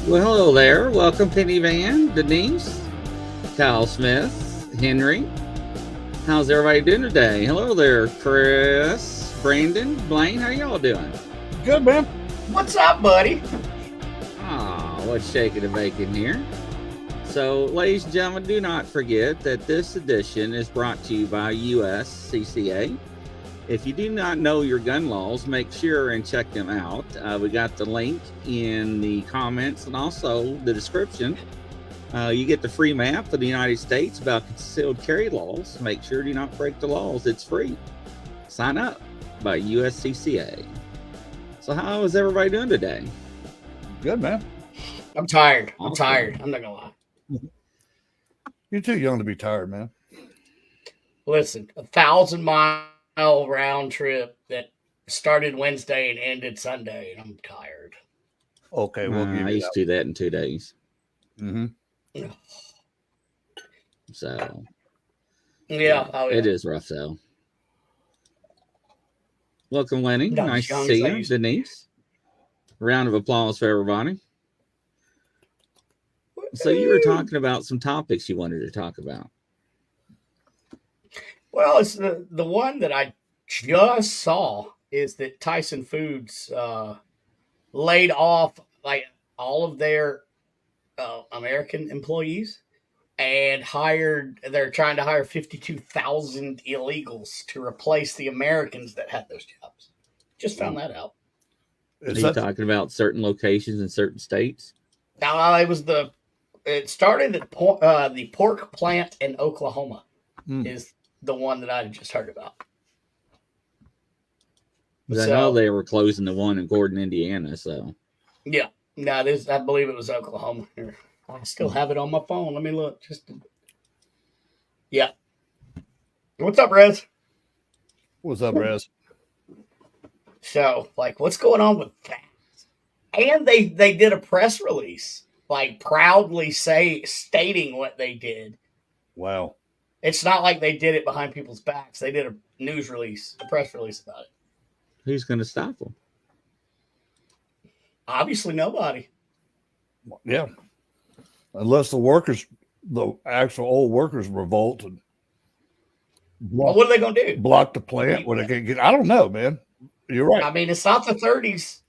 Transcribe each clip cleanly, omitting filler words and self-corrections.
Well, hello there. Welcome, Penny Van, Denise, Kyle Smith, Henry. How's everybody doing today? Hello there, Chris, Brandon, Blaine. How y'all doing? Good, man. What's up, buddy? What's shaking and baking here? So, ladies and gentlemen, do not forget that this edition is brought to you by USCCA. If you do not know your gun laws, make sure and check them out. We got the link in the comments and also the description. You get the free map of the United States about concealed carry laws. Make sure do not break the laws. It's free. Sign up by USCCA. So how is everybody doing today? Good, man. I'm tired. I'm Awesome. tired. I'm not gonna lie. You're too young to be tired, man. Listen, 1,000-mile round trip that started Wednesday and ended Sunday, and I'm tired. Okay, we'll give I you used to do that in 2 days. Mm-hmm. So Yeah, oh, yeah. it is rough though. Welcome, Lenny. Not Nice as to young see as I you, used to. Denise. Round of applause for everybody. So you were talking about some topics you wanted to talk about. Well, it's the one that I just saw is that Tyson Foods laid off like all of their American employees and they're trying to hire 52,000 illegals to replace the Americans that had those jobs. Just found that out. Are you talking about certain locations in certain states? Now it started at the pork plant in Oklahoma is the one that I just heard about. Because I know they were closing the one in Gordon, Indiana. So yeah, no, I believe it was Oklahoma. Here, I still have it on my phone. Let me look. Yeah. What's up, Rez? What's up, Rez? So, like, what's going on with that? And they did a press release, like proudly stating what they did. Wow. It's not like they did it behind people's backs. They did a press release about it. Who's going to stop them? Obviously, nobody. Yeah. Unless the actual old workers revolt and Well, what are they going to do? block the plant where they can get. I don't know, man. You're right. I mean, it's not the 30s.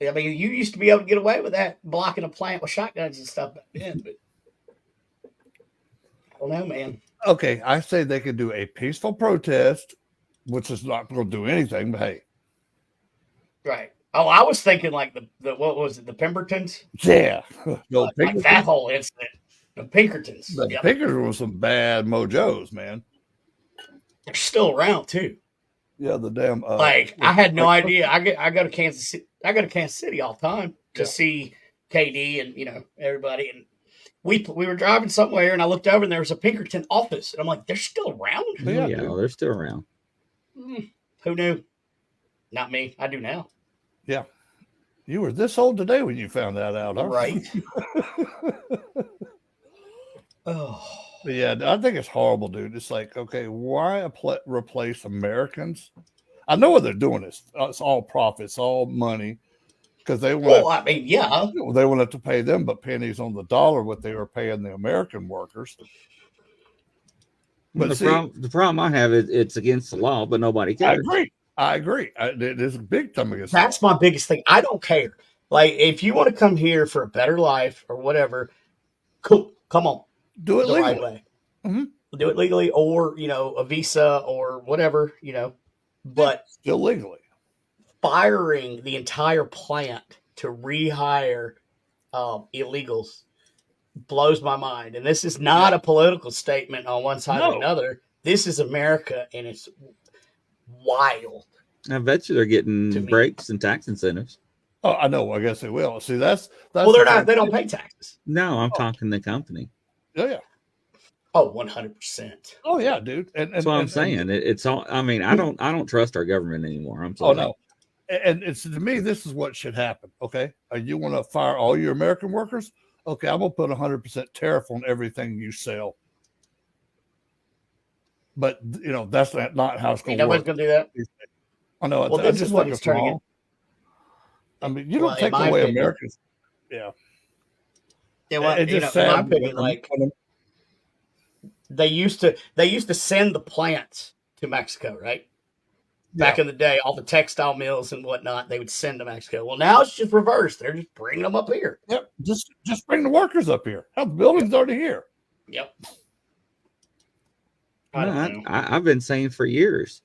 I mean, you used to be able to get away with that, blocking a plant with shotguns and stuff back then. But I don't know, man. Okay, I say they could do a peaceful protest, which is not going to do anything, but hey. Right. Oh, I was thinking like the what was it, the Pembertons? Yeah. Like that whole incident. The Pinkertons. The Pinkertons were some bad mojos, man. They're still around too. Yeah, the damn. I had no idea. I go to Kansas City. I go to Kansas City all the time to see KD and everybody. And we were driving somewhere, and I looked over, and there was a Pinkerton office, and I'm like, they're still around? Yeah, they're still around. Who knew? Not me. I do now. Yeah, you were this old today when you found that out, huh? Right. Oh. But yeah, I think it's horrible, dude. It's like, okay, why replace Americans? I know what they're doing. It's all profits, all money, because they want. Well, I mean, yeah, they wanted to pay them, but pennies on the dollar what they were paying the American workers. But the problem I have is it's against the law, but nobody cares. I agree. It is a big time against. That's my biggest thing. I don't care. Like, if you want to come here for a better life or whatever, cool. Come on. Do it the legally. Right way. Mm-hmm. Do it legally, or a visa or whatever, but still legally. Firing the entire plant to rehire illegals blows my mind. And this is not a political statement on one side or another. This is America, and it's wild. I bet you they're getting breaks and tax incentives. Oh, I know. I guess they will. See, that's well, they're not. They don't pay taxes. No, I'm talking the company. Oh yeah. Oh, 100%. Oh yeah, dude. That's what I'm saying. It's all. I mean, I don't trust our government anymore. I'm sorry. Oh no. And it's, to me, this is what should happen. Okay, you want to fire all your American workers? Okay, I'm gonna put 100% tariff on everything you sell. But that's not how it's going to work. Nobody's going to do that. I know. Well, this is what it's turning in. I mean, you don't take away Americans. Yeah. Yeah, well, It's just in my sad. opinion, like they used to send the plants to Mexico, right? Back in the day, all the textile mills and whatnot, they would send to Mexico. Well, now it's just reversed. They're just bringing them up here. Yep. Just bring the workers up here. Hell, the building's already here. Yep. I've been saying for years,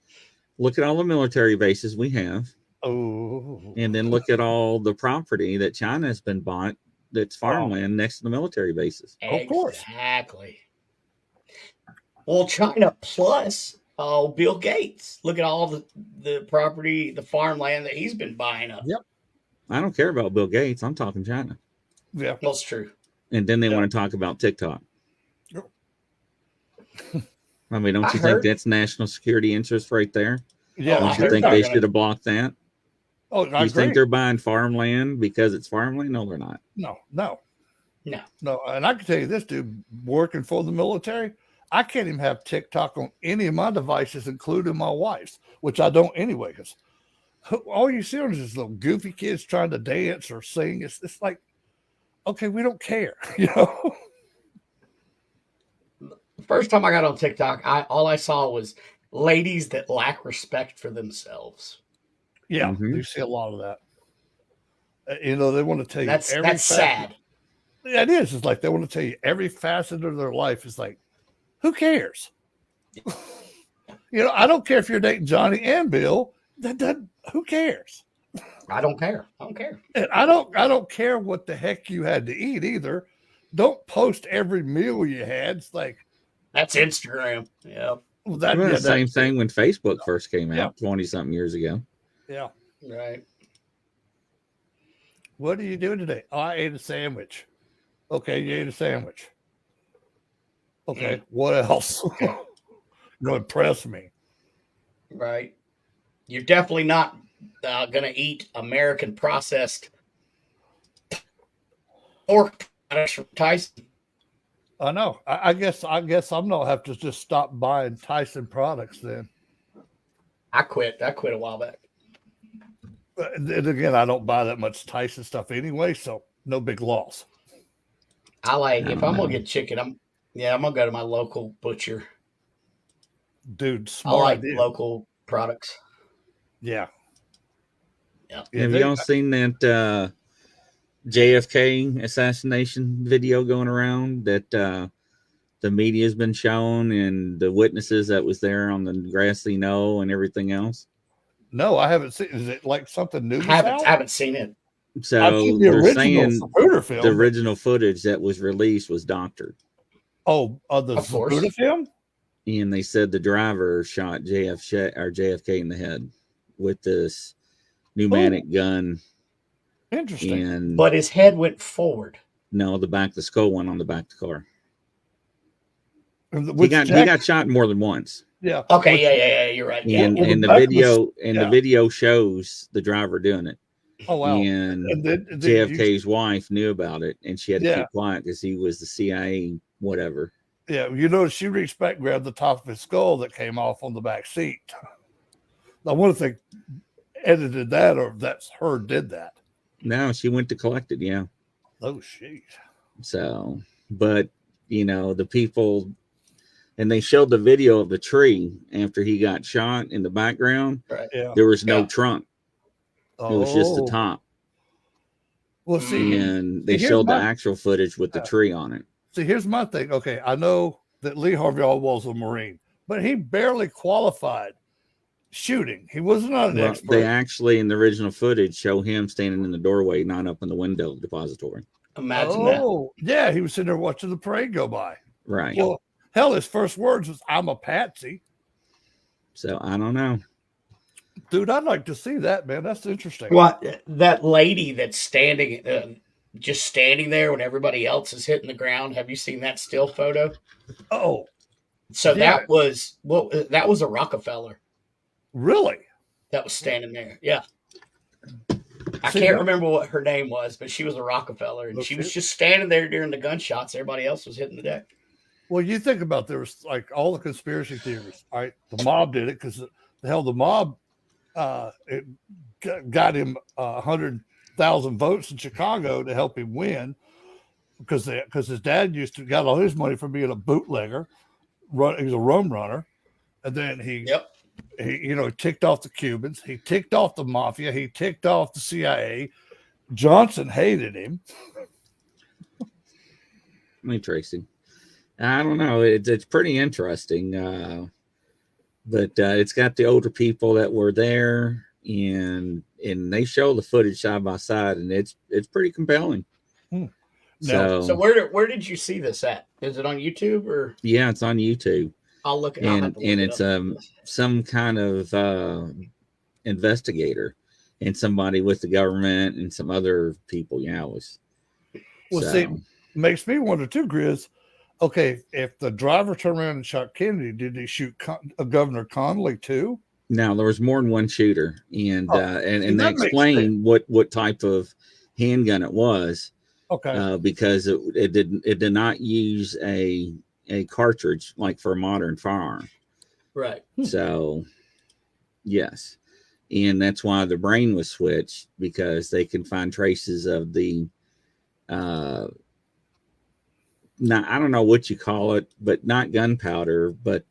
look at all the military bases we have. Oh. And then look at all the property that China has been bought that's farmland next to the military bases. Of course. Exactly. Well, China plus Bill Gates. Look at all the property, the farmland that he's been buying up. Yep. I don't care about Bill Gates. I'm talking China. Yeah. That's true. And then they want to talk about TikTok. Yep. I mean, don't you think that's national security interest right there? Yeah. Don't you think they should have blocked that? Oh, I you agree. think they're buying farmland because it's farmland? No, they're not. No. And I can tell you this, dude, working for the military, I can't even have TikTok on any of my devices, including my wife's, which I don't anyway. Because all you see is little goofy kids trying to dance or sing. It's like, okay, we don't care, you know. The first time I got on TikTok, all I saw was ladies that lack respect for themselves. Yeah, you see a lot of that. You know, they want to tell you that's sad. Yeah, it is. It's like they want to tell you every facet of their life. Is like, who cares? You know, I don't care if you're dating Johnny and Bill. Who cares? I don't care. And I don't care what the heck you had to eat either. Don't post every meal you had. It's like that's Instagram. Yeah. Well, the same thing when Facebook first came out 20-something years ago. Yeah. Right. What are you doing today? Oh, I ate a sandwich. Okay, you ate a sandwich. Okay, what else? Going to impress me. Right. You're definitely not going to eat American processed pork products from Tyson. I know. I guess I'm going to have to just stop buying Tyson products then. I quit a while back. And again, I don't buy that much Tyson stuff anyway, so no big loss. If I'm going to get chicken, I'm going to go to my local butcher. Dude, smart. I like local products. Yeah. Have y'all seen that JFK assassination video going around that the media has been showing and the witnesses that was there on the grassy knoll and everything else? No, I haven't seen. Is it like something new? I haven't seen it. So they're saying the original footage that was released was doctored. Oh, the Zapruder film? And they said the driver shot JFK in the head with this pneumatic gun. Interesting. But his head went forward. No, the skull went on the back of the car. He got shot more than once. Yeah. Okay. Yeah. You're right. And the video shows the driver doing it. Oh wow. And JFK's wife knew about it, and she had to keep quiet because he was the CIA, whatever. Yeah, you notice she reached back and grabbed the top of his skull that came off on the back seat. I wonder if they edited that or if that's her did that. No, she went to collect it. Yeah. Oh shit. So, but the people. And they showed the video of the tree after he got shot in the background. Right. Yeah. There was no trunk. It was just the top. Well, see, and they showed the actual footage with the tree on it. See, here's my thing. Okay, I know that Lee Harvey Oswald was a Marine, but he barely qualified shooting. He was not an expert. They actually, in the original footage, show him standing in the doorway, not up in the window depository. Imagine that. Oh, yeah, he was sitting there watching the parade go by. Right. Well, hell, his first words was, "I'm a patsy." So I don't know. Dude, I'd like to see that, man. That's interesting. What, that lady that's just standing there when everybody else is hitting the ground? Have you seen that still photo? Oh, so yeah. that was a Rockefeller. Really? That was standing there. Yeah. I can't remember what her name was, but she was a Rockefeller, and she was just standing there during the gunshots. Everybody else was hitting the deck. Well, you think about there was like all the conspiracy theories. All right, the mob did it because the mob it got him 100,000 votes in Chicago to help him win. because his dad used to got all his money from being a bootlegger. He was a rum runner, and then he ticked off the Cubans, he ticked off the mafia, he ticked off the CIA. Johnson hated him. Tracy. I don't know. It's pretty interesting. But it's got the older people that were there, and they show the footage side by side, and it's pretty compelling. So where did you see this at? Is it on YouTube or? Yeah, it's on YouTube. I'll look. And it's some kind of investigator and somebody with the government and some other people. Yeah, it was. See, makes me wonder too, Grizz. Okay, if the driver turned around and shot Kennedy, did he shoot Governor Connolly too? No, there was more than one shooter, and they explained what type of handgun it was. Okay, because it did not use a cartridge like for a modern firearm. Right. So, yes, and that's why the brain was switched, because they can find traces of the. Now, I don't know what you call it, but not gunpowder, but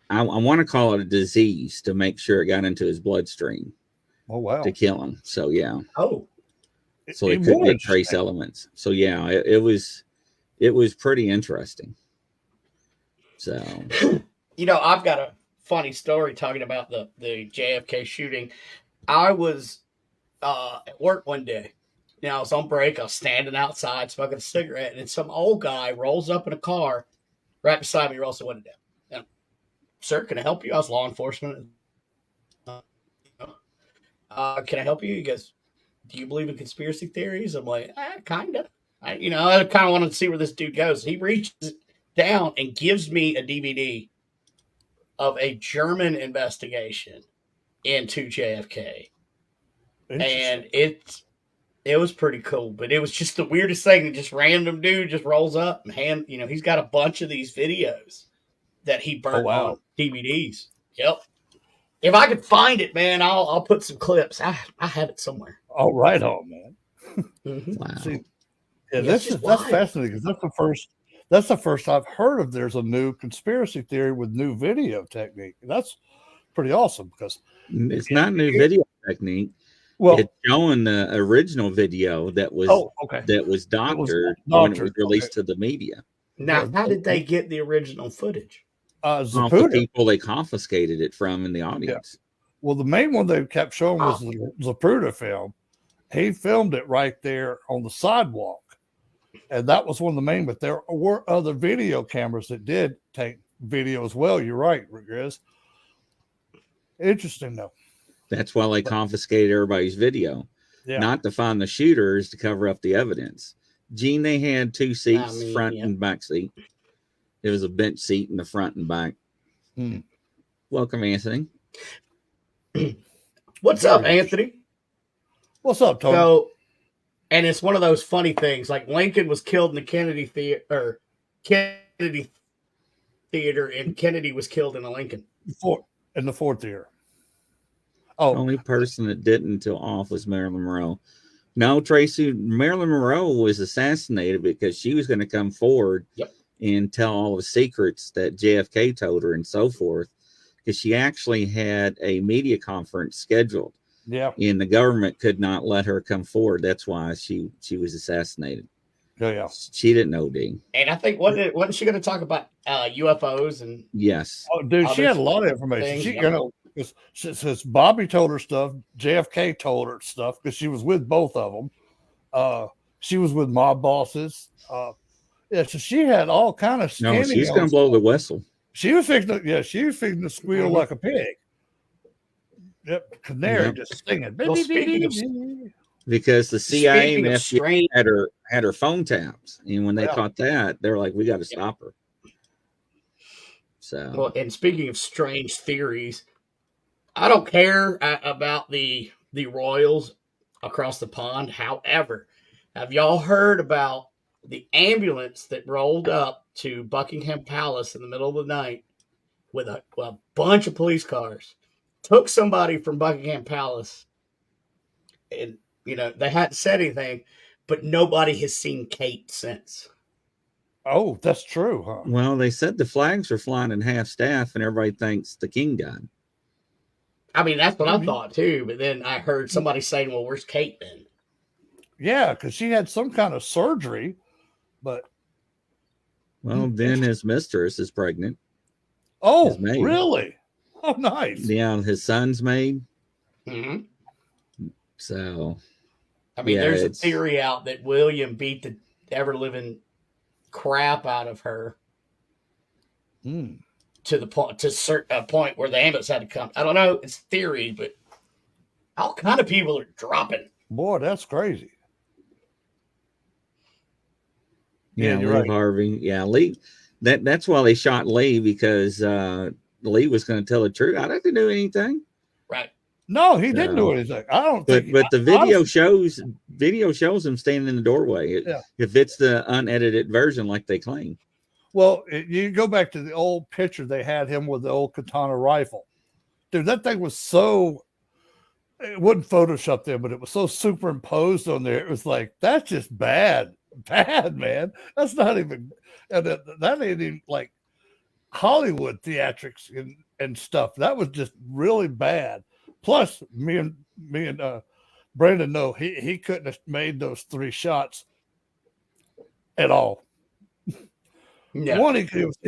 I want to call it a disease to make sure it got into his bloodstream. Oh, wow. To kill him. So, yeah. Oh. So it could get trace elements. So, yeah, it was pretty interesting. So. I've got a funny story talking about the JFK shooting. I was at work one day. I was on break. I was standing outside smoking a cigarette, and some old guy rolls up in a car right beside me, rolls the window down. And, sir, can I help you? I was law enforcement. Can I help you? He goes, do you believe in conspiracy theories? I'm like, kind of. I kind of wanted to see where this dude goes. He reaches down and gives me a DVD of a German investigation into JFK. And it was pretty cool, but it was just the weirdest thing. Just random dude just rolls up and he's got a bunch of these videos that he burnt on DVDs. Yep. If I could find it, man, I'll put some clips. I have it somewhere. All right, man. Mm-hmm. Wow. See, yeah, that's fascinating, because that's the first I've heard of. There's a new conspiracy theory with new video technique. That's pretty awesome, because it's not new video technique. Well, it's showing the original video that was doctored when it was released to the media. Now, how did they get the original footage? The people they confiscated it from in the audience. Yeah. Well, the main one they kept showing was the Zapruder film. He filmed it right there on the sidewalk, and that was one of the main. But there were other video cameras that did take video as well. You're right, Grizz. Interesting, though. That's why they confiscated everybody's video, not to find the shooters, to cover up the evidence. Gene, they had two seats, front and back seat. There was a bench seat in the front and back. Welcome, Anthony. What's up, Anthony? What's up, Tony? So, and it's one of those funny things. Like, Lincoln was killed in the Kennedy Theater, and Kennedy was killed in the Lincoln. In the Ford Theater. Oh, the only person that didn't until off was Marilyn Monroe. No, Tracy, Marilyn Monroe was assassinated because she was going to come forward and tell all the secrets that JFK told her and so forth, because she actually had a media conference scheduled. Yeah. And the government could not let her come forward. That's why she was assassinated. Yeah. She didn't know, Dean. And I think, wasn't she going to talk about UFOs and... Yes. Oh, dude, she had a lot of information. Since Bobby told her stuff, JFK told her stuff, because she was with both of them. She was with mob bosses. So she had all kind of. No, she's going to blow the whistle. She was fixing to squeal like a pig. Yep, canary just singing. Well, because the CIA and FBI had her phone taps, and when they caught that, they're like, "We got to stop her." So, well, and speaking of strange theories, I don't care about the royals across the pond. However, have y'all heard about the ambulance that rolled up to Buckingham Palace in the middle of the night with a bunch of police cars, took somebody from Buckingham Palace, and they hadn't said anything, but nobody has seen Kate since. Oh, that's true, huh? Well, they said the flags are flying in half staff, and everybody thinks the king died. I mean, that's what I thought too. But then I heard somebody saying, "Well, where's Kate then?" Yeah, because she had some kind of surgery, but Well, then his mistress is pregnant. oh, really? Oh, nice. Yeah, his son's maid. Mm-hmm. So, I mean, there's a theory out that William beat the ever living crap out of her to the point a point where the ambulance had to come. I don't know. It's theory, but all kind of people are dropping. Boy, that's crazy. Yeah, Lee right. Harvey. Yeah, Lee. That's why they shot Lee, because Lee was going to tell the truth. I didn't do anything. Right. No, he didn't do anything. I don't think. But the video shows him standing in the doorway. If it's the unedited version, like they claim. Well, you go back to the old picture. They had him with the old katana rifle. Dude, that thing was so. It wasn't photoshopped there, but it was so superimposed on there. It was like, that's just bad, man. That's not even. That ain't even like Hollywood theatrics and stuff. That was just really bad. Plus, me and Brandon know he couldn't have made those 3 shots at all. Yeah. One, he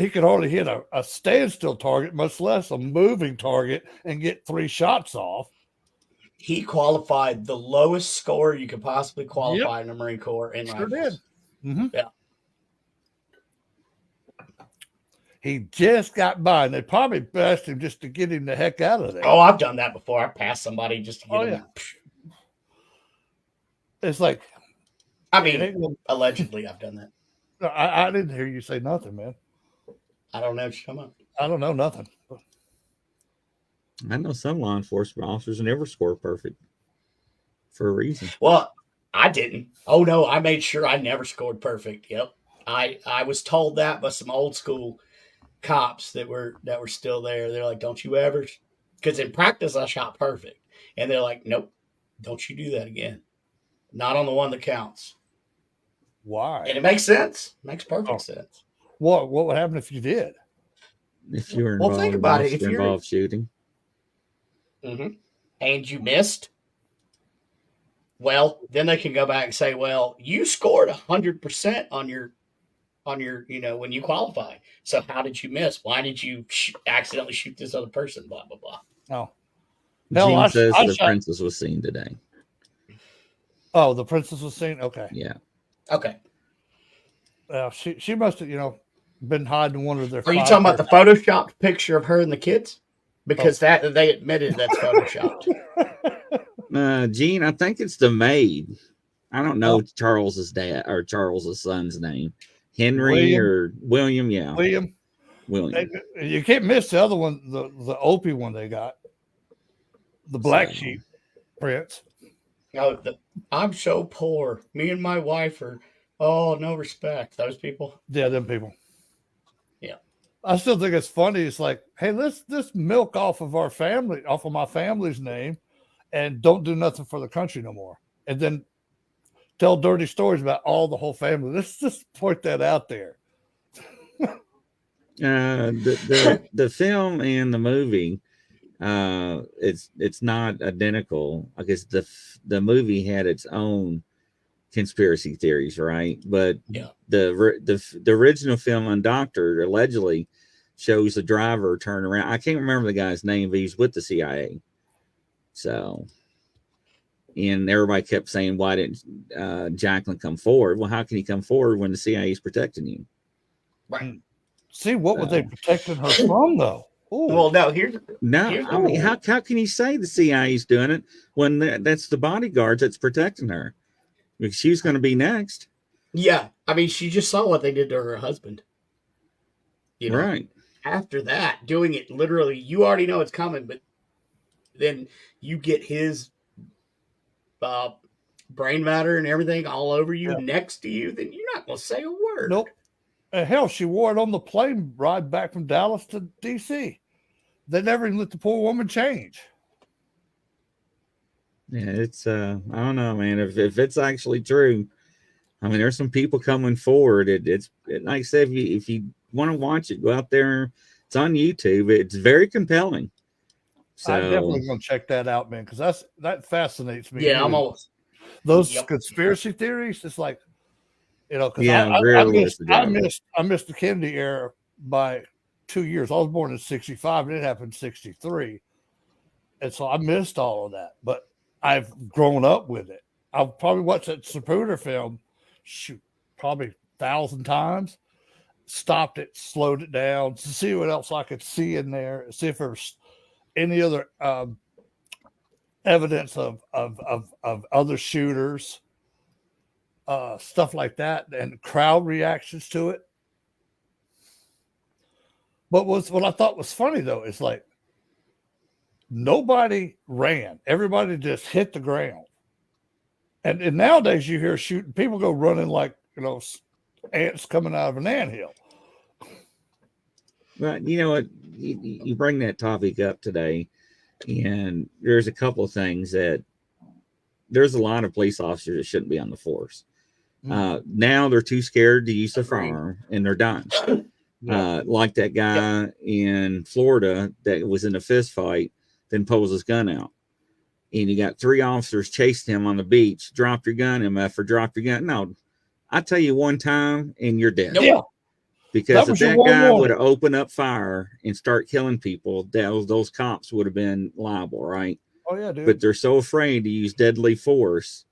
could hardly hit a standstill target, much less a moving target, and get 3 shots off. He qualified the lowest score you could possibly qualify in the Marine Corps in rifles. Did. Mm-hmm. Yeah. He just got by, and they probably passed him just to get him the heck out of there. Oh, I've done that before. I passed somebody just to get him. Yeah. It's like, I mean, allegedly, I've done that. I didn't hear you say nothing, man. I don't know what you're talking about. I don't know nothing. I know some law enforcement officers never score perfect for a reason. Well, I didn't. Oh no, I made sure I never scored perfect. Yep, I was told that by some old school cops that were still there. They're like, "Don't you ever?" Because in practice, I shot perfect, and they're like, "Nope, don't you do that again. Not on the one that counts." Why? And it makes sense. Makes perfect sense. What would happen if you did? If you were involved, well, think about it. If you're involved shooting, and you missed, well, then they can go back and say, "Well, you scored 100% on your, when you qualify. So how did you miss? Why did you accidentally shoot this other person? Blah blah blah." Oh, Gene says the princess was seen today. Oh, the princess was seen. Okay. Yeah. Okay. She must have, been hiding one of their. Are you talking about the photoshopped picture of her and the kids? Because that they admitted that's photoshopped. Gene, I think it's the maid. I don't know Charles's dad or Charles's son's name. Henry or William? Yeah, William. You can't miss the other one, the Opie one they got. The Black Sheep Prince. Oh, I'm so poor. Me and my wife are. Oh, no respect. Those people. Yeah, them people. Yeah. I still think it's funny. It's like, hey, let's milk off of my family's name, and don't do nothing for the country no more. And then tell dirty stories about the whole family. Let's just point that out there. The film and the movie, it's not identical. I guess the movie had its own conspiracy theories, right? But the original film Undoctored allegedly shows the driver turn around. I can't remember the guy's name, but he's with the CIA. So, and everybody kept saying, "Why didn't Jacqueline come forward?" Well, how can he come forward when the CIA is protecting you? Right. See, what were they protecting her from, though? Ooh. Well, no. I mean, how can you say the CIA is doing it when that's the bodyguards that's protecting her? Because she's going to be next. Yeah. I mean, she just saw what they did to her husband. Right. After that, doing it literally, you already know it's coming, but then you get his brain matter and everything all over you, next to you, then you're not going to say a word. Nope. And hell, she wore it on the plane ride back from Dallas to D.C. They never even let the poor woman change. Yeah, it's I don't know, man. If it's actually true, I mean, there's some people coming forward. Like I said, if you want to watch it, go out there. It's on YouTube. It's very compelling. I'm So definitely going to check that out, man, because that fascinates me. Yeah, I'm anyway. always Those conspiracy theories. It's like, because yeah, I missed the Kennedy era by 2 years. I was born in '65, and it happened in '63, and so I missed all of that. But I've grown up with it. I've probably watched that Zapruder film, probably 1,000 times. Stopped it, slowed it down to see what else I could see in there, see if there's any other evidence of other shooters, stuff like that, and crowd reactions to it. But what I thought was funny though is like nobody ran, everybody just hit the ground. And nowadays you hear shooting, people go running like ants coming out of an anthill. But you know what? You bring that topic up today, and there's a couple of things that there's a lot of police officers that shouldn't be on the force. Now they're too scared to use the firearm, and they're done. Like that guy in Florida that was in a fist fight, then pulls his gun out. And you got 3 officers chasing him on the beach. Drop your gun, MF, or drop your gun. No, I tell you one time, and you're dead. Yeah. Because if that guy would have opened up fire and start killing people, those cops would have been liable, right? Oh, yeah, dude. But they're so afraid to use deadly force,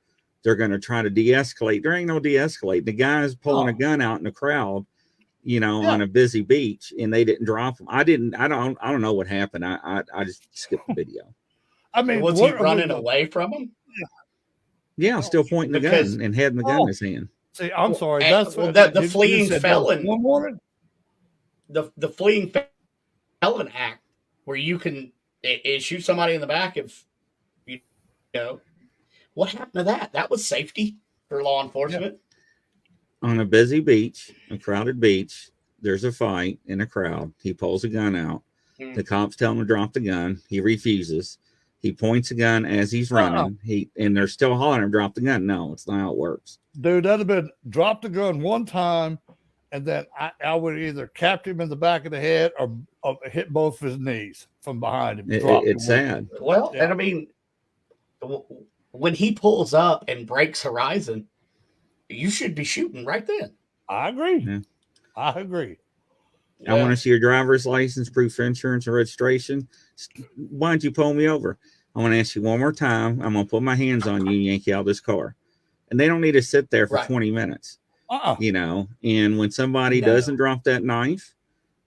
they're going to try to de-escalate. There ain't no de-escalate. The guy's pulling a gun out in the crowd, on a busy beach, and they didn't drop him. I don't know what happened. I just skipped the video. I mean, was he running away from him? Yeah, still pointing the gun and having the gun in his hand. See, I'm sorry. That's the fleeing felon. The fleeing felon act, where you can shoot somebody in the back if what happened to that? That was safety for law enforcement. On a busy beach, a crowded beach, there's a fight in a crowd. He pulls a gun out. The cops tell him to drop the gun. He refuses. He points a gun as he's running. And they're still hollering him, drop the gun. No, it's not how it works. Dude, that'd have been drop the gun one time, and then I would either cap him in the back of the head or hit both his knees from behind him. It's sad. Well, and I mean, when he pulls up and breaks horizon, you should be shooting right then. I agree. Yeah. I agree. I want to see your driver's license, proof of insurance, and registration. Why don't you pull me over? I want to ask you one more time. I'm going to put my hands on you and yank you out of this car. And they don't need to sit there for 20 minutes. And when somebody doesn't drop that knife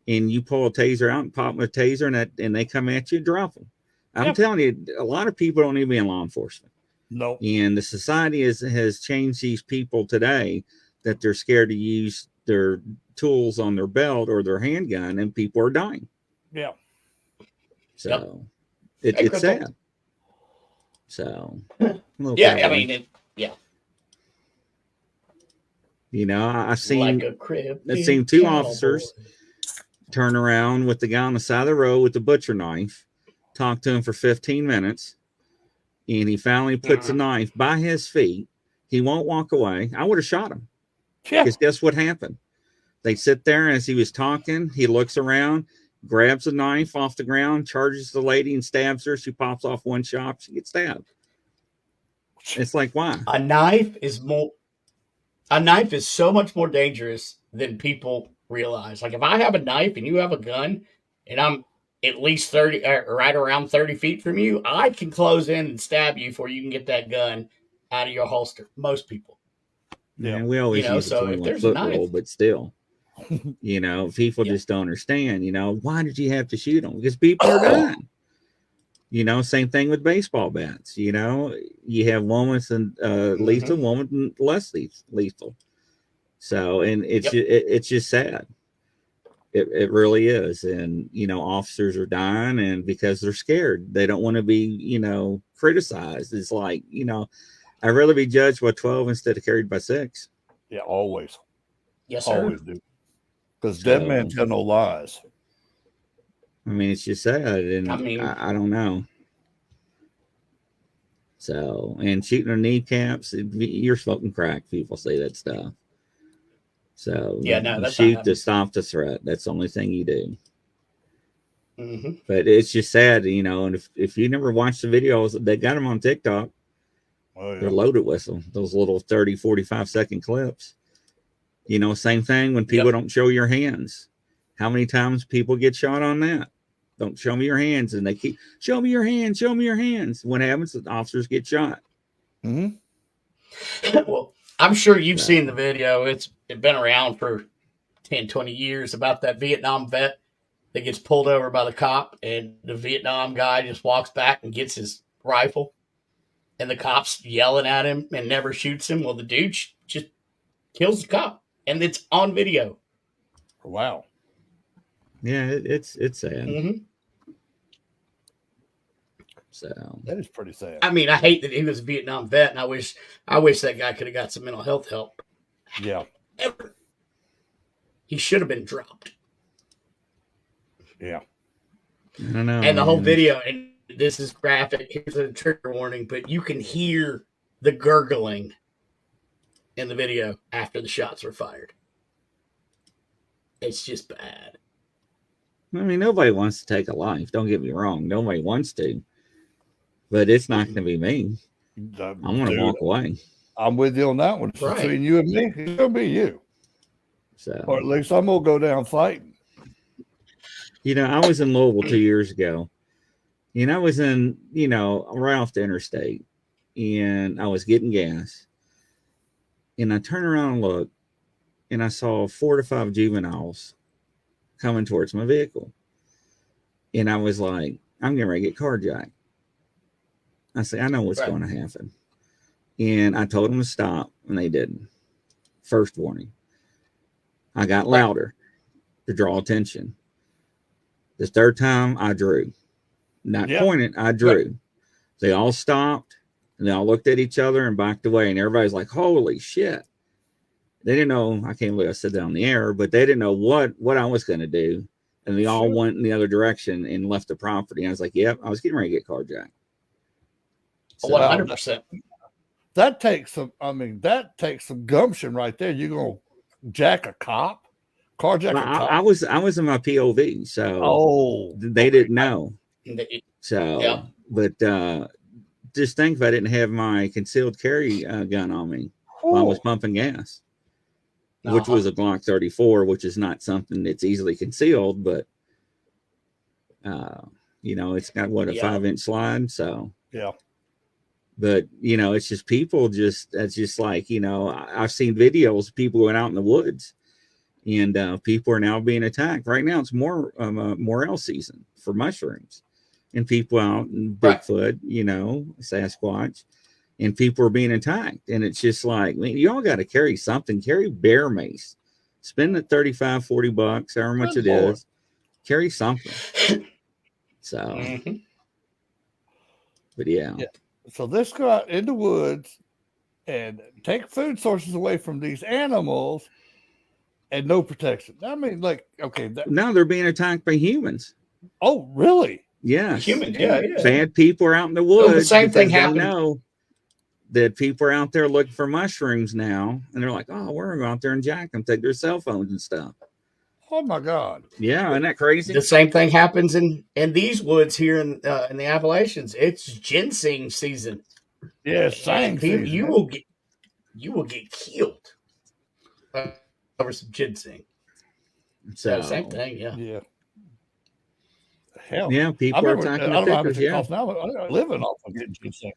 and you pull a taser out and pop them a taser and they come at you, drop them. I'm telling you, a lot of people don't need to be in law enforcement. No. And the society has changed these people today that they're scared to use their tools on their belt or their handgun, and people are dying. Yeah. So it's sad. So I mean, I've seen like a crib. I've seen 2 officers turn around with the guy on the side of the road with the butcher knife, talk to him for 15 minutes, and he finally puts a knife by his feet. He won't walk away. I would have shot him. Because guess what happened? They sit there as he was talking. He looks around, grabs a knife off the ground, charges the lady and stabs her. She pops off one shot. She gets stabbed. It's like, why? A knife is so much more dangerous than people realize. Like if I have a knife and you have a gun and I'm at least 30, right around 30 feet from you, I can close in and stab you before you can get that gun out of your holster. Most people. Yeah, we always use a 21-foot rule, but still, people just don't understand. Why did you have to shoot them? Because people are dying. Same thing with baseball bats. You have one with lethal, one with less lethal. So, and it's just sad. It really is. And, officers are dying, and because they're scared, they don't want to be, criticized. It's like, I'd rather be judged by 12 instead of carried by 6. Yeah, always. Yes, sir. Always do. Because dead men tell no lies. I mean, it's just sad, and I don't know. So, and shooting their kneecaps, you're smoking crack. People say that stuff. So Yeah, no, you that's shoot not to stop the threat. That's the only thing you do. Mm-hmm. But it's just sad, you know. And if you never watched the videos, they got them on TikTok. Oh, yeah. They're loaded with them. Those little 30, 45-second clips. You know, same thing when people don't show your hands. How many times people get shot on that? Don't show me your hands, and they keep show me your hands, show me your hands. What happens? The officers get shot. Mm-hmm. Well, I'm sure you've seen the video. It's been around for 10, 20 years about that Vietnam vet that gets pulled over by the cop, and the Vietnam guy just walks back and gets his rifle, and the cop's yelling at him and never shoots him. Well, the dude just kills the cop, and it's on video. Wow. Yeah, it's sad. Mm-hmm. So that is pretty sad. I mean, I hate that he was a Vietnam vet, and I wish that guy could have got some mental health help. Yeah. Ever. He should have been dropped. Yeah. I don't know. And the whole video, and this is graphic. Here's a trigger warning, but you can hear the gurgling in the video after the shots were fired. It's just bad. I mean, nobody wants to take a life. Don't get me wrong. Nobody wants to. But it's not going to be me. I'm going to walk away. I'm with you on that one. Right. Between you and me, it's going to be you. So, or at least I'm going to go down fighting. You know, I was in Louisville 2 years ago. And I was in, you know, right off the interstate. And I was getting gas. And I turned around and looked. And I saw 4 to 5 juveniles coming towards my vehicle. And I was like, I'm getting ready to get carjacked. I said, I know what's going to happen. And I told them to stop, and they didn't. First warning. I got louder to draw attention. The third time, I drew. Not pointed, I drew. They all stopped, and they all looked at each other and backed away, and everybody's like, holy shit. They didn't know, I can't believe I said that on the air, but they didn't know what I was going to do. And they all went in the other direction and left the property. And I was like, yep, I was getting ready to get carjacked. So, 100%. That takes some gumption right there. You're going to jack a cop? Carjack a cop? I was in my POV, so they didn't know. So, but just think if I didn't have my concealed carry gun on me while I was pumping gas. Which was a Glock 34, which is not something that's easily concealed, but you know, it's got a 5-inch slide. So but you know, it's just people that's just like, you know, I've seen videos of people going out in the woods, and people are now being attacked. Right now, it's morel season for mushrooms, and people out in Bigfoot, you know, Sasquatch. And people are being attacked. And it's just like, man, you all got to carry something. Carry bear mace. Spend the $35, $40, however much it is. Carry something. So, but yeah. So let's go out in the woods and take food sources away from these animals and no protection. I mean, like, okay. Now they're being attacked by humans. Oh, really? Yes. Humans, yeah. Bad people are out in the woods. The same thing happened. They know that people are out there looking for mushrooms now, and they're like, oh, we're going to go out there and jack them, take their cell phones and stuff. Oh, my God. Yeah, isn't that crazy? The same thing happens in these woods here in the Appalachians. It's ginseng season. Yeah, season. You will get killed over some ginseng. So same thing, yeah. Hell, yeah, people are attacking the pickers. Yeah, now I'm living off of getting ginseng.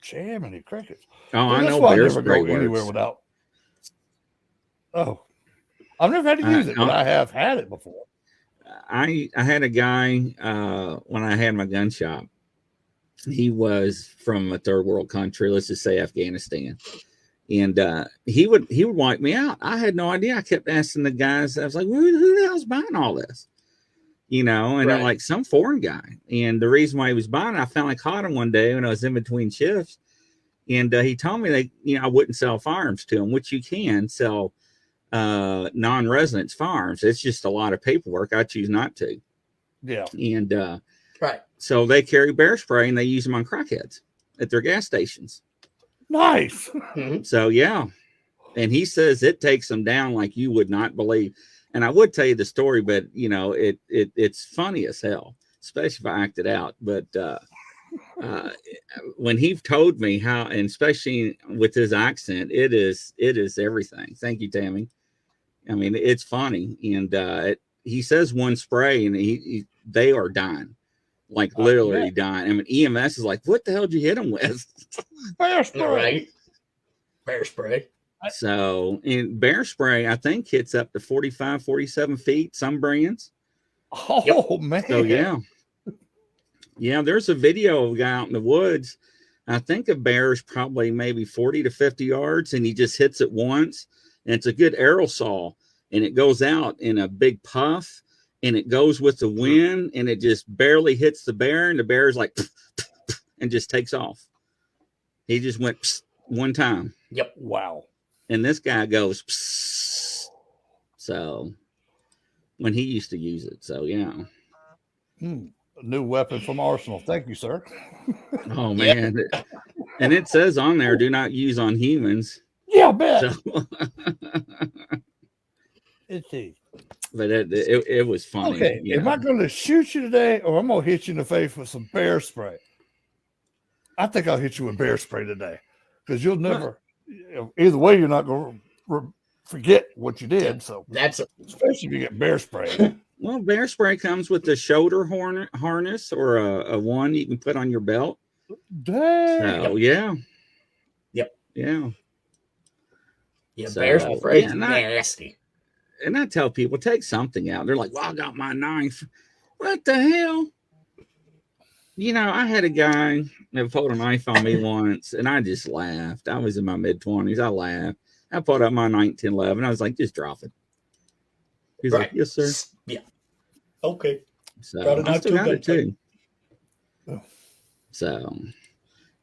Jiminy crickets. Oh, I know. I never go anywhere without. Oh, I've never had to use it, but I have had it before. I had a guy when I had my gun shop. He was from a third world country, let's just say Afghanistan, and he would wipe me out. I had no idea. I kept asking the guys. I was like, "Who the hell's buying all this?" You know, and they're like, some foreign guy. And the reason why he was buying it, I finally caught him one day when I was in between shifts. And he told me I wouldn't sell firearms to him, which you can sell non-residence firearms. It's just a lot of paperwork. I choose not to. Yeah. And so they carry bear spray and they use them on crackheads. at their gas stations. Nice. So yeah, and he says it takes them down like you would not believe. And I would tell you the story, but you know, it's funny as hell, especially if I act it out. But when he told me how, and especially with his accent, it is everything. Thank you, Tammy. I mean, it's funny, and he says one spray, and they are dying, like literally dying. I mean, EMS is like, "What the hell did you hit them with?" Bear spray. Right. Bear spray. So, in bear spray, I think hits up to 45, 47 feet. Some brands. Oh man. So yeah. There's a video of a guy out in the woods. I think a bear is probably maybe 40 to 50 yards, and he just hits it once. And it's a good aerosol, and it goes out in a big puff, and it goes with the wind, and it just barely hits the bear, and the bear is like, and just takes off. He just went one time. Yep. Wow. And this guy goes, psst. So when he used to use it. So yeah. A new weapon from Arsenal. Thank you, sir. Oh man. Yep. And it says on there, do not use on humans. Yeah, I bet. So, it's easy. But it was funny. Okay. Yeah. Am I going to shoot you today, or I'm going to hit you in the face with some bear spray? I think I'll hit you with bear spray today, because you'll never. Either way, you're not going to forget what you did. So especially if you get bear spray. Well, bear spray comes with a shoulder harness or a one you can put on your belt. Dang. So yeah. Yep. Yeah. Yeah. So, bear spray is nasty. And I tell people, take something out. They're like, "Well, I got my knife." What the hell? You know, I had a guy that pulled a knife on me once, and I just laughed. I was in my mid-20s. I laughed. I pulled out my 1911. I was like, just drop it. He's like, yes, sir. Yeah. Okay. So I still got it, too. So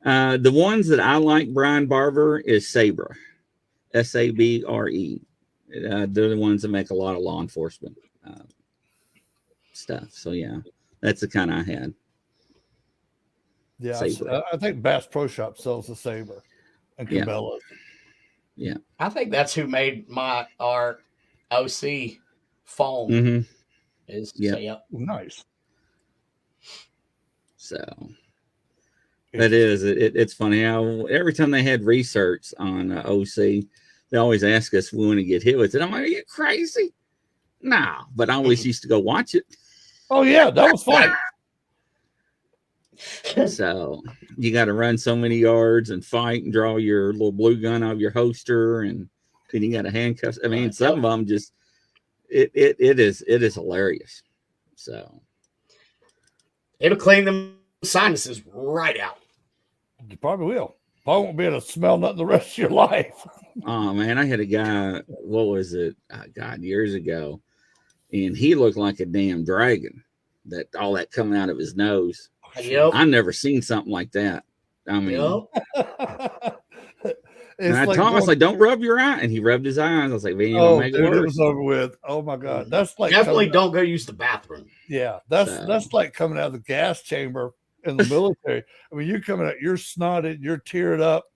the ones that I like, Brian Barber, is Sabre. Sabre. They're the ones that make a lot of law enforcement stuff. So, yeah, that's the kind I had. Yeah, I think Bass Pro Shop sells the Sabre and Cabela's. Yeah. I think that's who made our OC foam. Mm-hmm. Nice. So it's funny how every time they had research on OC, they always ask us if we want to get hit with it. I'm like, are you crazy? No, but I always used to go watch it. Oh yeah, that was fun. So you got to run so many yards and fight and draw your little blue gun out of your holster, and then you got to handcuff. I mean, some of them just it is hilarious. So it'll clean them sinuses right out. You probably will. Probably won't be able to smell nothing the rest of your life. Oh man, I had a guy. What was it? God, years ago, and he looked like a damn dragon. That all that coming out of his nose. Yep. I never seen something like that. I mean, and I told him, I was like, don't rub your eye. And he rubbed his eyes. I was like, man, make it worse. It was over with. Oh my God. That's like definitely don't go use the bathroom. Yeah. That's like coming out of the gas chamber in the military. I mean, you're coming out, you're snotted, you're teared up.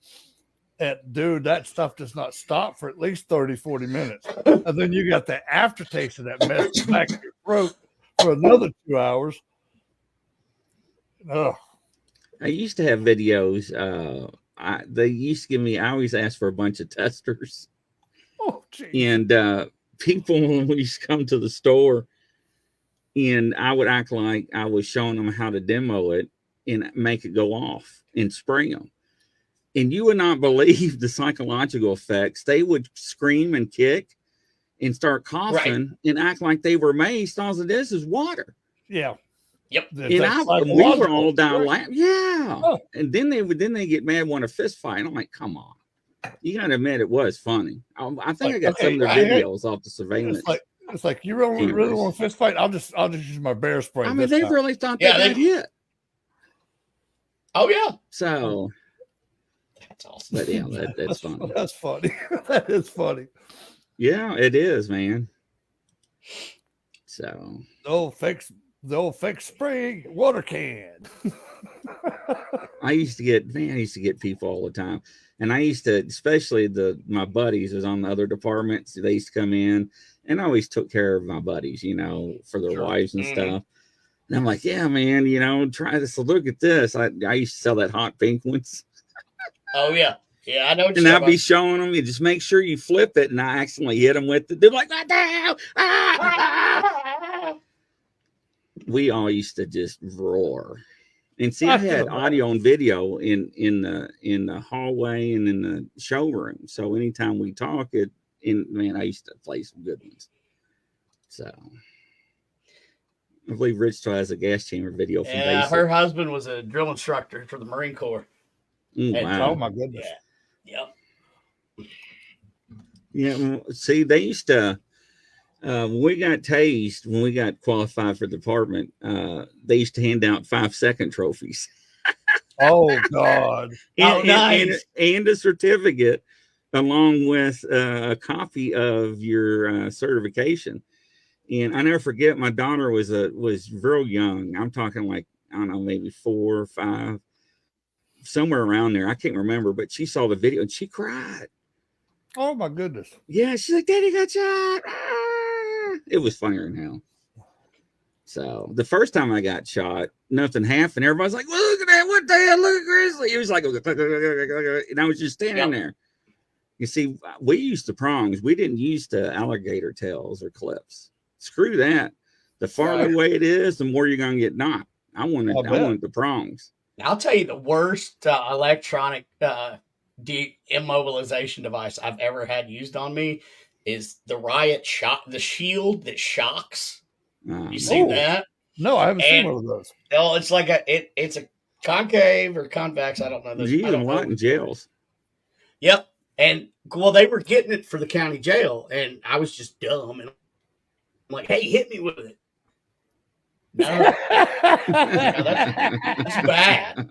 And dude, that stuff does not stop for at least 30, 40 minutes. And then you got the aftertaste of that mess back in your throat for another 2 hours. Oh. I used to have videos. They used to give me. I always asked for a bunch of testers. Oh, geez. And people used to come to the store, and I would act like I was showing them how to demo it and make it go off and spray them. And you would not believe the psychological effects. They would scream and kick and start coughing and act like they were maced. All it is water. Yeah. Yep. And we were all down laughing. Yeah. Oh. And then they get mad, want a fist fight. And I'm like, come on. You gotta admit it was funny. I think I got some of the videos off the surveillance. It's like you really want a fist fight? I'll just use my bear spray. I mean, they really thought they got hit. Oh yeah. So that's awesome. But yeah, that's funny. That's funny. That is funny. Yeah, it is, man. So the old fake spray water can. I used to get people all the time. And I used to, especially my buddies was on the other departments. They used to come in and I always took care of my buddies, for their wives and stuff. And I'm like, yeah, man, try this. So look at this. I used to sell that hot pink ones. Oh, yeah. Yeah, I know what and I'd be showing them. You just make sure you flip it. And I accidentally hit them with it. They're like, what the hell? We all used to just roar. And see, I had audio and video in the hallway and in the showroom. So anytime we talk, I used to play some good ones. So I believe Rich still has a gas chamber video from Basic. Her husband was a drill instructor for the Marine Corps. Wow. Oh my goodness. Yeah. Yeah. See, they used to. When we got tased, when we got qualified for the department, they used to hand out 5-second trophies. Oh God! Nice. And a certificate, along with a copy of your certification. And I never forget, my daughter was real young. I'm talking like, I don't know, maybe 4 or 5, somewhere around there. I can't remember, but she saw the video and she cried. Oh my goodness! Yeah, she's like, "Daddy got shot." It was funnier than hell. So the first time I got shot, nothing happened. Everybody's like, well, look at that. What the hell? Look at Grizzly. He was like, and I was just standing there. You see, we used the prongs. We didn't use the alligator tails or clips. Screw that. The farther away it is, the more you're going to get knocked. I wanted the prongs. I'll tell you the worst electronic immobilization device I've ever had used on me is the riot the shield that shocks. You see that? No, I haven't seen one of those. No, it's like it's a concave or convex. I don't know. You use them a lot in jails. Yep. And they were getting it for the county jail, and I was just dumb. And I'm like, hey, hit me with it. No, that's bad.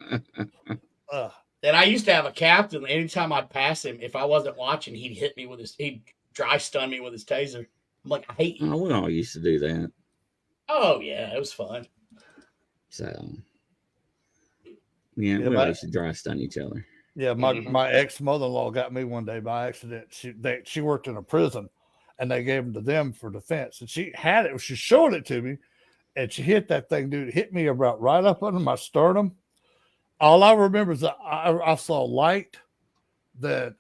And I used to have a captain. Anytime I'd pass him, if I wasn't watching, he'd hit me he'd dry stun me with his taser. I'm like, I hate you. Oh, we all used to do that. Oh yeah, it was fun. So we all used to dry stun each other. Yeah, my ex mother-in-law got me one day by accident. She worked in a prison, and they gave them to them for defense. And she had it. She showed it to me, and she hit that thing, dude. It hit me about right up under my sternum. All I remember is that I saw light, that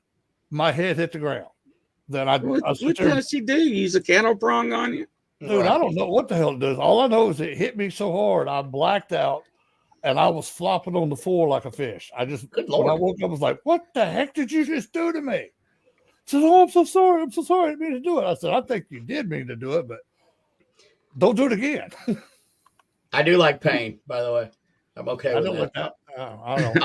my head hit the ground. Then what does she do? Use a cattle prong on you? Dude, I don't know what the hell it does. All I know is it hit me so hard, I blacked out, and I was flopping on the floor like a fish. Good Lord. When I woke up, I was like, what the heck did you just do to me? She said, oh, I'm so sorry. I'm so sorry. I didn't mean to do it. I said, I think you did mean to do it, but don't do it again. I do like pain, by the way. I'm okay with that. I don't know.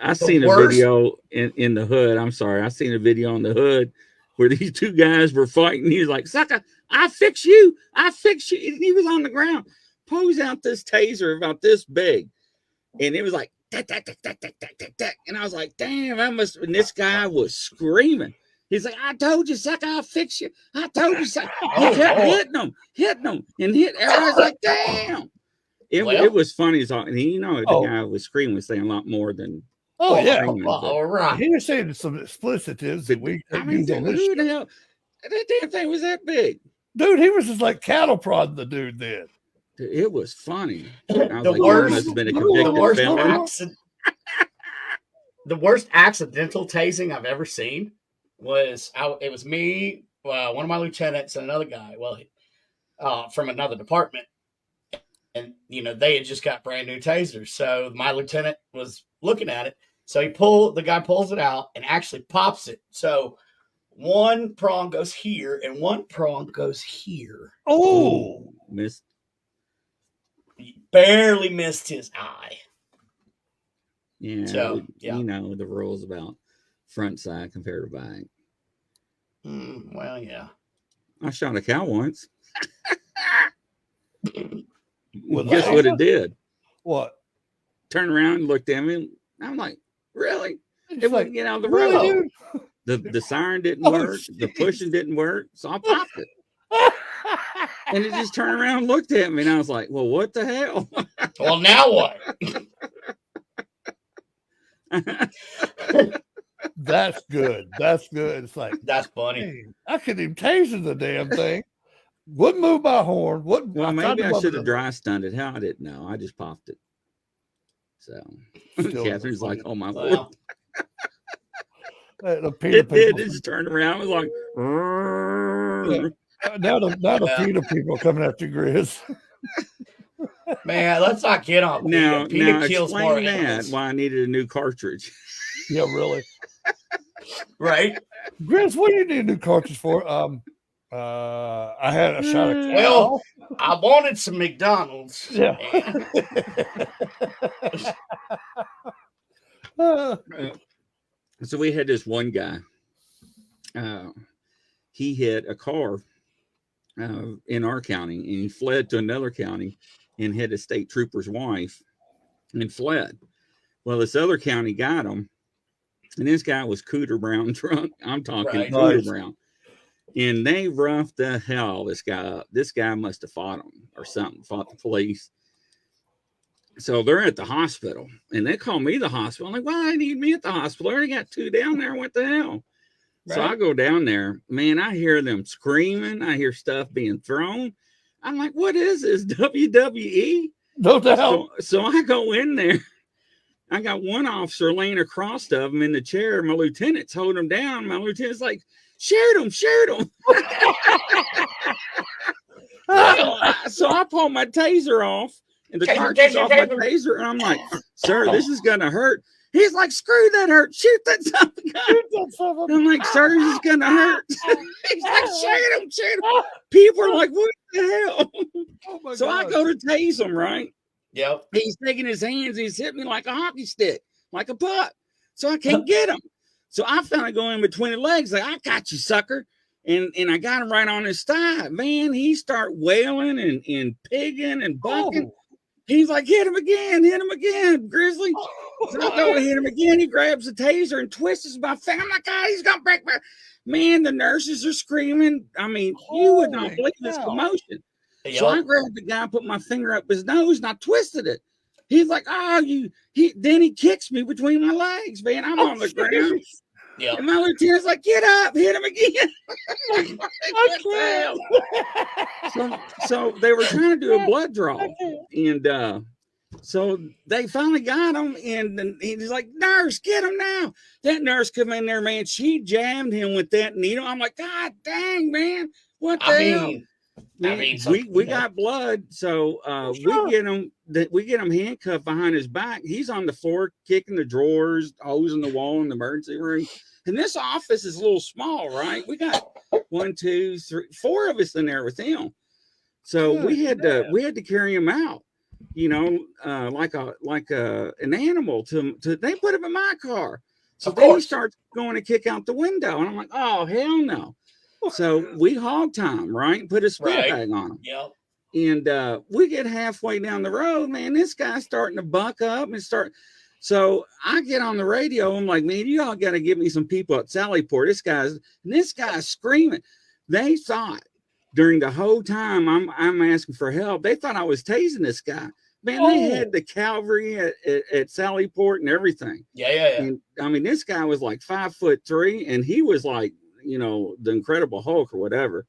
I seen a video in the hood. I'm sorry. I seen a video on the hood where these two guys were fighting. He was like, sucker, I fix you. I fix you. And he was on the ground, pulls out this taser about this big. And it was like, tack, tack, tack, tack, tack, tack, tack, tack. And I was like, damn, and this guy was screaming. He's like, I told you, sucker, I'll fix you. I told you, sucker. He kept hitting them, and everybody's like, damn. It was funny as all. And the guy was screaming, was saying a lot more than. Oh, yeah. All right. He was saying some explicitives that we. Who the hell? That damn thing was that big. Dude, he was just like cattle prodding the dude then. It was funny. I was the worst accidental tasing I've ever seen was it was me, one of my lieutenants, and another guy. From another department, and they had just got brand new tasers. So my lieutenant was looking at it. So the guy pulls it out and actually pops it. So one prong goes here and one prong goes here. Oh, missed. Barely missed his eye. Yeah. So, the rules about front side compared to back. Well, yeah. I shot a cow once. Guess what it did? What? Turned around and looked at me. And I'm like, really? It wouldn't get out of the really, road. The siren didn't work. Shit. The pushing didn't work. So I popped it. And it just turned around and looked at me. And I was like, well, what the hell? Well, now what? That's good. That's good. It's like, That's funny. hey, I couldn't even taser the damn thing. Wouldn't move my horn. Wouldn't. Well, maybe I rub should it have in. dry stunned it. How I didn't know. I just popped it. So Still Catherine's like, funny. "Oh my lord!" The PETA It did. people. It just turned around. It was like, Now the PETA people are coming after Grizz. Man, let's not get on PETA. now PETA kills more explain that animals. why I needed a new cartridge. Yeah, really. Right? Grizz, what do you need a new cartridge for? I had a shot of Well, I wanted some McDonald's. yeah. So we had this one guy. He hit a car in our county, and he fled to another county and hit a state trooper's wife and fled. Well, this other county got him, and this guy was Cooter Brown drunk. I'm talking Right. Cooter Nice. Brown. And they roughed the hell this guy up. This guy must have fought him or something, fought the police. So they're at the hospital, and they call me the hospital. I'm like, why do they need me at the hospital? I already got 2 down there. What the hell? Right. So I go down there. Man, I hear them screaming. I hear stuff being thrown. I'm like, what is this, WWE? No doubt. So I go in there. I got one officer laying across of him in the chair. My lieutenant's holding him down. My lieutenant's like, shoot him. So I pull my taser off, and the cartridge off my taser, and I'm like, sir, this is gonna hurt. He's like, screw that hurt. Shoot that son of a gun. I'm like, sir, this is gonna hurt. He's like, shoot him. People are like, what the hell? Oh So God. I go to tase him, right? Yep. He's taking his hands, he's hitting me like a hockey stick, like a puck. So I can't get him. So I finally go in between the legs, like, I got you, sucker. And I got him right on his thigh. Man, he start wailing and pigging and bucking. Oh. He's like, hit him again, Grizzly. So I go to hit him again. He grabs the taser and twists my finger. I'm like, God, he's gonna break my man. The nurses are screaming. I mean, you would not believe this commotion. Yep. So I grabbed the guy, put my finger up his nose, and I twisted it. He's like, then he kicks me between my legs, man. I'm on the ground. Yep. And my lieutenant's like, get up, hit him again. So they were trying to do a blood draw. And so they finally got him. And then he's like, nurse, get him now. That nurse come in there, man. She jammed him with that needle. I'm like, God dang, man. What the hell? We got blood, so we get him handcuffed behind his back. He's on the floor kicking the drawers, hosing the wall in the emergency room. And this office is a little small, right? We got 1, 2, 3, 4 of us in there with him. So we had to carry him out, like an animal. To they put him in my car. So then he starts going to kick out the window, and I'm like, oh hell no. So we hog time, right? Put a spit bag on him. Yep. And we get halfway down the road, man. This guy's starting to buck up and start. So I get on the radio. I'm like, man, you all got to give me some people at Sallyport. This guy's screaming. They thought during the whole time I'm asking for help, they thought I was tasing this guy. Man, they had the cavalry at Sallyport and everything. Yeah. And I mean, this guy was like 5'3", and he was like, the Incredible Hulk or whatever.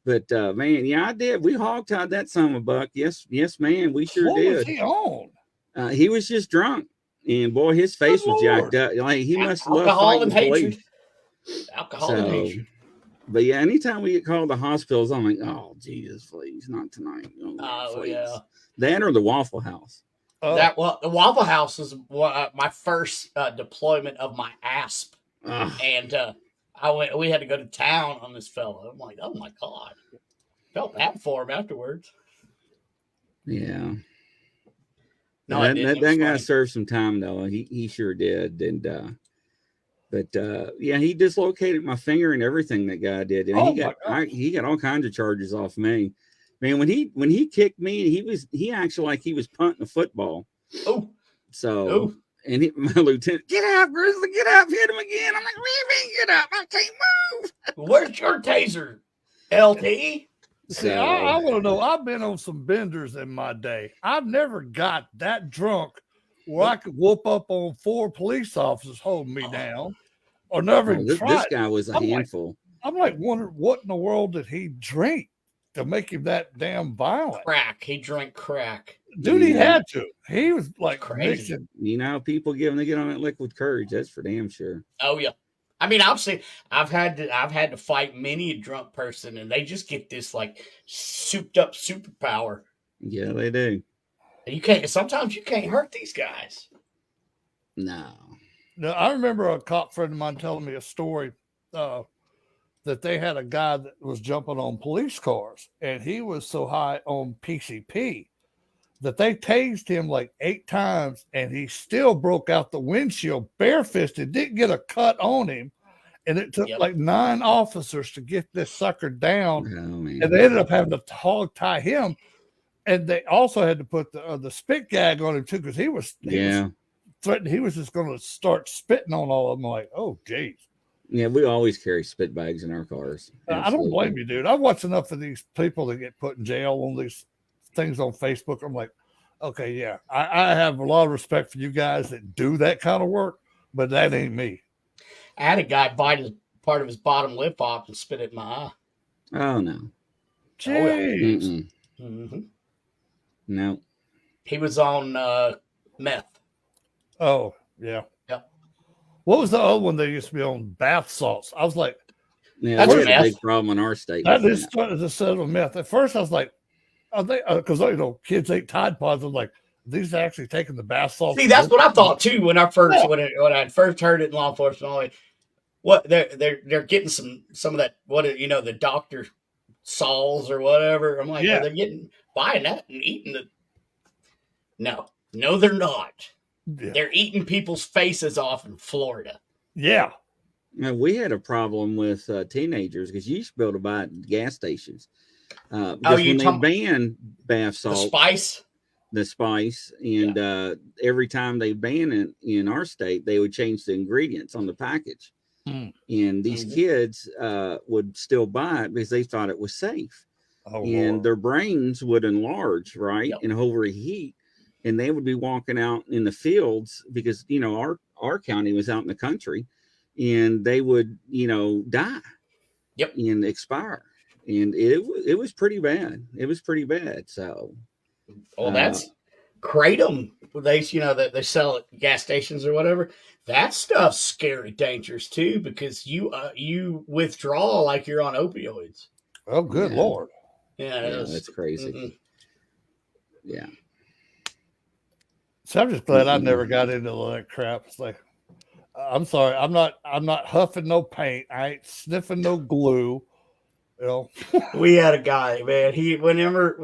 But man, yeah, I did. We hog-tied that son of a buck. Yes, man, we sure did. What was he on? He was just drunk, and boy, his face was jacked up. Like he must love alcohol and fighting hatred. police. Alcohol and hatred. But yeah, anytime we get called to hospitals, I'm like, oh Jesus, please, not tonight. Oh yeah, that or the Waffle House. The Waffle House was my first deployment of my ASP, and we had to go to town on this fella. I'm like, oh my God. Felt bad for him afterwards. Yeah. No, that guy served some time though. He sure did. And yeah, he dislocated my finger and everything, that guy did. And he got all kinds of charges off me. Man, when he kicked me, he actually like he was punting a football. Oh. So and my lieutenant, get up, Grizzly, get up, hit him again. I'm like, get up, I can't move. Where's your taser, LT? See, I want to know. I've been on some benders in my day. I've never got that drunk where I could whoop up on 4 police officers holding me down, or never even this tried. guy was a handful. I'm like wondering what in the world did he drink to make him that damn violent? Crack. He drank crack. Dude, he had to. He was like Crazy. mixing. You know, people get on that liquid courage. That's for damn sure. Oh yeah. I mean, I've had to fight many a drunk person, and they just get this like souped up superpower. Yeah, they do. Sometimes you can't hurt these guys. No. Now, I remember a cop friend of mine telling me a story that they had a guy that was jumping on police cars, and he was so high on PCP that they tased him like 8 times, and he still broke out the windshield barefisted, didn't get a cut on him. And it took like 9 officers to get this sucker down. Oh, and they ended up having to hog tie him. And they also had to put the spit gag on him too, because he was threatened. He was just going to start spitting on all of them. Like, oh, geez. Yeah, we always carry spit bags in our cars. I don't blame you, dude. I've watched enough of these people that get put in jail on these things on Facebook. I'm like, okay, yeah, I have a lot of respect for you guys that do that kind of work, but that ain't me. I had a guy bite part of his bottom lip off and spit it in my eye. Oh, no. Jeez. Mm-hmm. No. He was on meth. Oh, yeah. Yep. What was the other one that used to be on? Bath salts. I was like, yeah, that's a big problem in our state. That is the set of meth. At first, I was like, are they? Because kids ate Tide Pods. I'm like, these are actually taking the bath salts. See, that's what I thought too when I first when I first heard it in law enforcement. What they're getting some of that the Dr. Sauls or whatever. I'm like, they're buying that and eating it. No, they're not. Yeah. They're eating people's faces off in Florida. Yeah. Now, we had a problem with teenagers because you used to be able to buy it at gas stations. Because when they banned bath salt, the spice, and every time they ban it in our state, they would change the ingredients on the package. And these kids would still buy it because they thought it was safe. And their brains would enlarge, right, and overheat. And they would be walking out in the fields because, our county was out in the country, and they would, die and expire. And it was pretty bad. It was pretty bad. So, that's kratom. They they sell at gas stations or whatever. That stuff's scary, dangerous too, because you withdraw like you're on opioids. Oh, good Lord! Yeah, that's crazy. Mm-mm. Yeah. So I'm just glad I never got into that crap. It's like, I'm sorry, I'm not huffing no paint. I ain't sniffing no glue. We had a guy, man. He whenever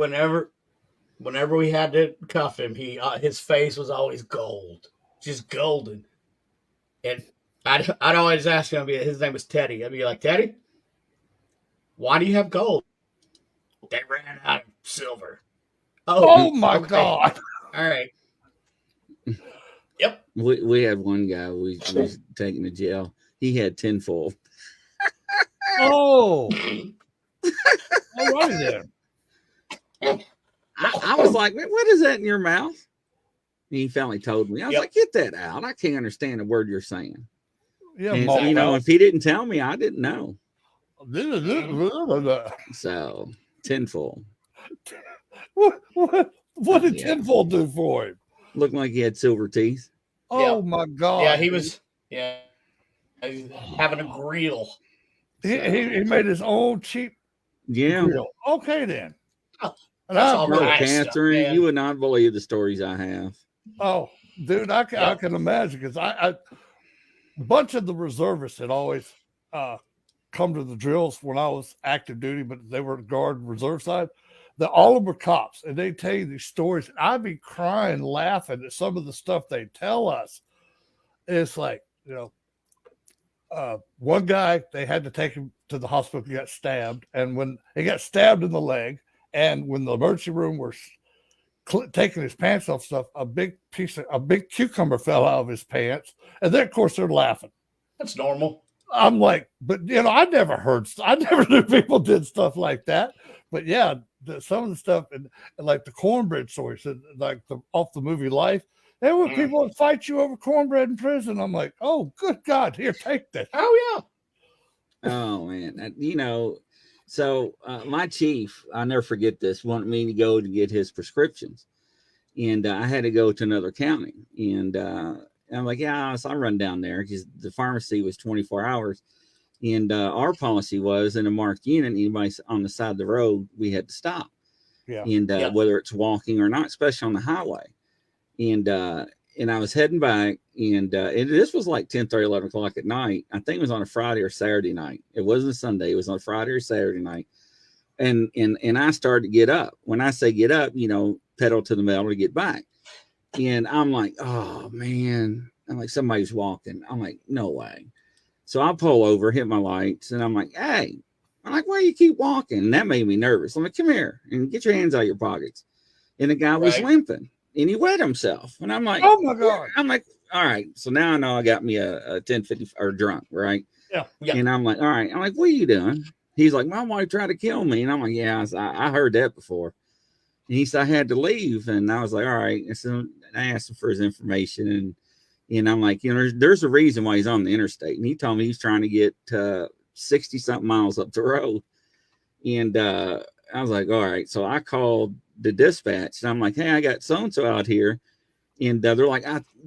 we had to cuff him, his face was always gold, just golden. And I'd always ask him. His name was Teddy. I'd be like, Teddy, why do you have gold? They ran out of silver. Oh my God! All right. Yep. We had one guy we was taken to jail. He had tinfoil. Oh. All right then. I was like, what is that in your mouth? And he finally told me. I was like, get that out. I can't understand a word you're saying. Yeah, and, if he didn't tell me, I didn't know. So, tinfoil. What did tinfoil do for him? Looked like he had silver teeth. Oh my God! Yeah, he was. Yeah, having a grill. He made his own cheap. Yeah. Grill. Okay then. Catherine, you would not believe the stories I have. Oh, dude, I can imagine because a bunch of the reservists had always come to the drills when I was active duty, but they were guard reserve side. All of them were cops, and they tell you these stories. I'd be crying, laughing at some of the stuff they tell us. It's like, one guy, they had to take him to the hospital. He got stabbed, and when he got stabbed in the leg, and when the emergency room were taking his pants off, stuff, a big cucumber fell out of his pants, and then of course they're laughing. That's normal. I'm like, but I never knew people did stuff like that. But yeah, some of the stuff and like the cornbread stories, like off the movie Life, There were people that fight you over cornbread in prison. I'm like, oh, good God, here, take this. Oh yeah. Oh man, so my chief, I'll never forget this, wanted me to go to get his prescriptions, and I had to go to another county, and I'm like, yeah, so I run down there because the pharmacy was 24 hours, and our policy was in a marked unit, anybody on the side of the road, we had to stop, and whether it's walking or not, especially on the highway, and I was heading back, and this was like 10:30, 11 o'clock at night. I think it was on a Friday or Saturday night. It wasn't a Sunday. It was on a Friday or Saturday night. And I started to get up. When I say get up, pedal to the metal to get back. And I'm like, oh, man. I'm like, somebody's walking. I'm like, no way. So I pull over, hit my lights, and I'm like, hey. I'm like, why do you keep walking? And that made me nervous. I'm like, come here and get your hands out of your pockets. And the guy was limping. And he wet himself. And I'm like, oh my God. I'm like, all right. So now I know I got me a 1050 or drunk, right? Yeah. And I'm like, all right. I'm like, what are you doing? He's like, my wife tried to kill me. And I'm like, yeah, I heard that before. And he said I had to leave. And I was like, all right. And so I asked him for his information. And I'm like, there's a reason why he's on the interstate. And he told me he's trying to get 60 something miles up the road. And I was like, all right. So I called the dispatch, and I'm like, hey, I got so-and-so out here. And they're like,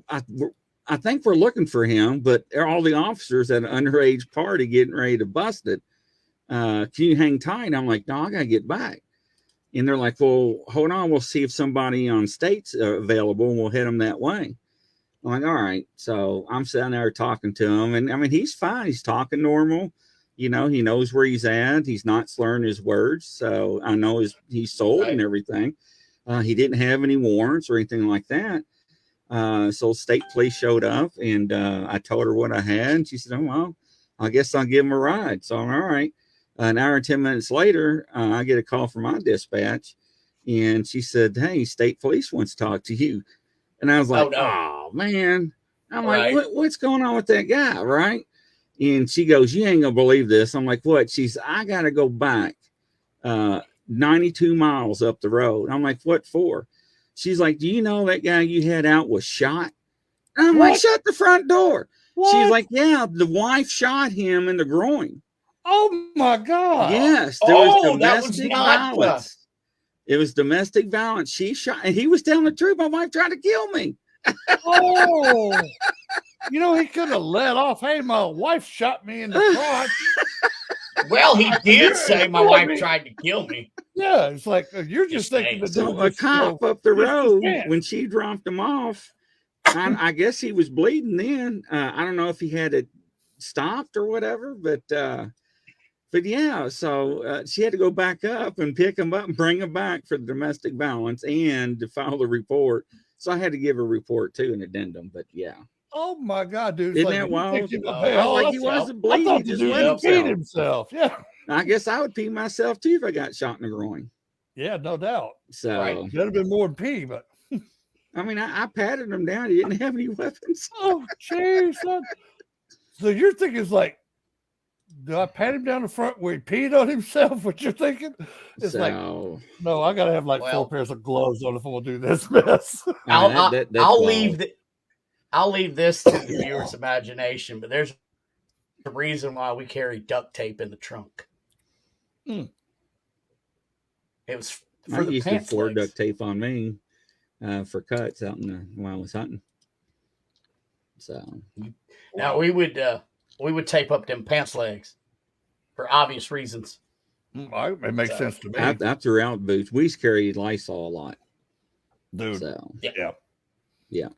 I think we're looking for him, but all the officers at an underage party getting ready to bust it. Can you hang tight? And I'm like, no, I got to get back. And they're like, well, hold on. We'll see if somebody on state's available, and we'll head them that way. I'm like, all right. So I'm sitting there talking to him, and I mean, he's fine. He's talking normal. He knows where he's at. He's not slurring his words. So I know he's sold and everything. He didn't have any warrants or anything like that. So state police showed up, and I told her what I had. And she said, oh, well, I guess I'll give him a ride. So I'm all right. An hour and 10 minutes later, I get a call from my dispatch, and she said, hey, state police wants to talk to you. And I was like, oh man. I'm like, what's going on with that guy? Right. And she goes, you ain't gonna believe this. I'm like, what? I gotta go back 92 miles up the road. I'm like, what for? She's like, do you know that guy you had out was shot? And I'm like, shut the front door. What? She's like, yeah, the wife shot him in the groin. Oh my God. Yes, there was domestic violence. It was domestic violence. She shot, and he was telling the truth. My wife tried to kill me. Oh, he could have let off. Hey, my wife shot me in the crotch. Well, he did say my wife tried to kill me. Yeah, it's like you're just thinking. So a cop up the road, when she dropped him off, I guess he was bleeding then. I don't know if he had it stopped or whatever, but yeah. So she had to go back up and pick him up and bring him back for the domestic violence and to file the report. So I had to give a report too, an addendum. But yeah. Oh my God, dude! Isn't that wild? He wasn't bleeding; he just wet himself. Yeah. I guess I would pee myself too if I got shot in the groin. Yeah, no doubt. So that'd have been more than pee, but I mean, I patted him down. He didn't have any weapons. Oh, jeez. So you're thinking it's like, do I pat him down the front where he peed on himself? What you're thinking? It's like, no, I gotta have 4 pairs of gloves on if I'm gonna do this mess. I'll leave this to the viewer's imagination, but there's a reason why we carry duct tape in the trunk. It was for the pants legs. Duct tape on me for cuts out while I was hunting. So now we would tape up them pants legs for obvious reasons. It makes sense to me. I threw out boots. We used to carry Lysol a lot, dude. So yeah. Yep.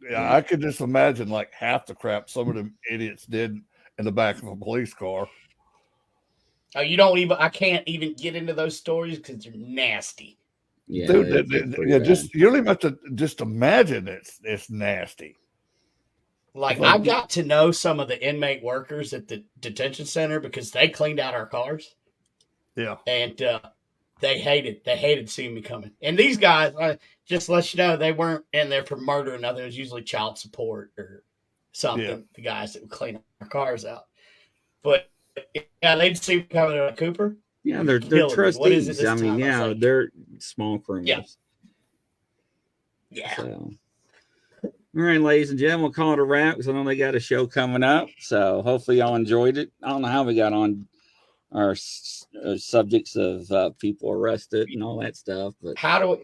Yeah, I could just imagine half the crap some of them idiots did in the back of a police car. Oh, I can't even get into those stories because they're nasty. Yeah, dude, you don't even have to just imagine it's nasty. I've got to know some of the inmate workers at the detention center because they cleaned out our cars. Yeah. And they hated seeing me coming. And these guys, just let you know, they weren't in there for murder or nothing. It was usually child support or something. Yeah. The guys that would clean our cars out. But yeah, they'd see me coming to Cooper. Yeah, they're trustees. They're small criminals. Yeah. So, All right, ladies and gentlemen, we'll call it a wrap because I know they got a show coming up. So hopefully y'all enjoyed it. I don't know how we got on our subjects of people arrested and all that stuff, but how do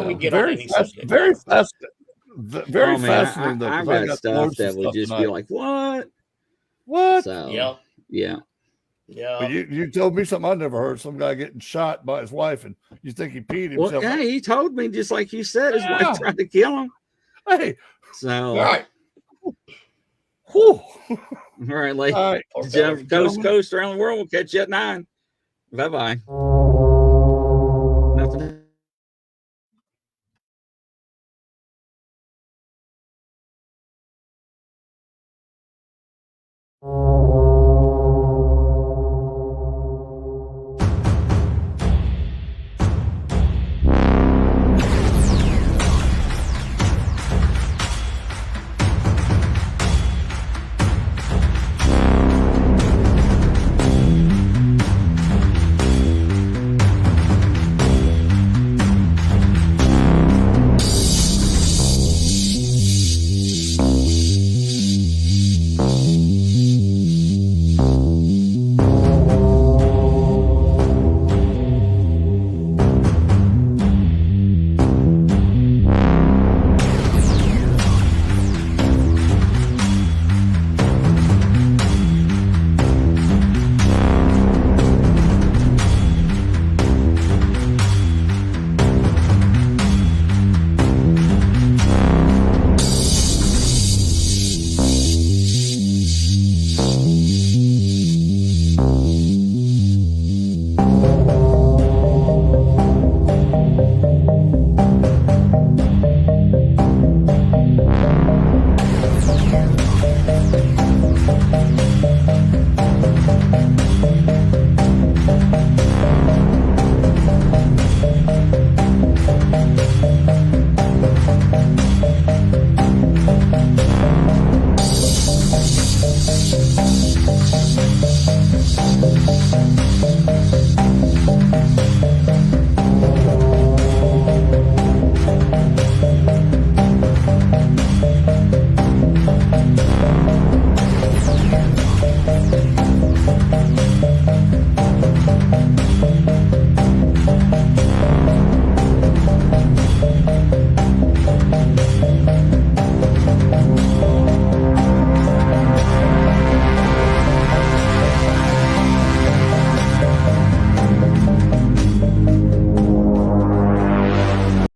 we get on any subject? Very fascinating. Very fascinating. Though, I've got stuff that would just be like, what? So, yeah. But you told me something I never heard. Some guy getting shot by his wife, and you think he peed himself. Well, yeah, he told me just like you said, his wife tried to kill him. Hey, so all right. All right, ladies. All right. Coast around the world. We'll catch you at 9. Bye-bye.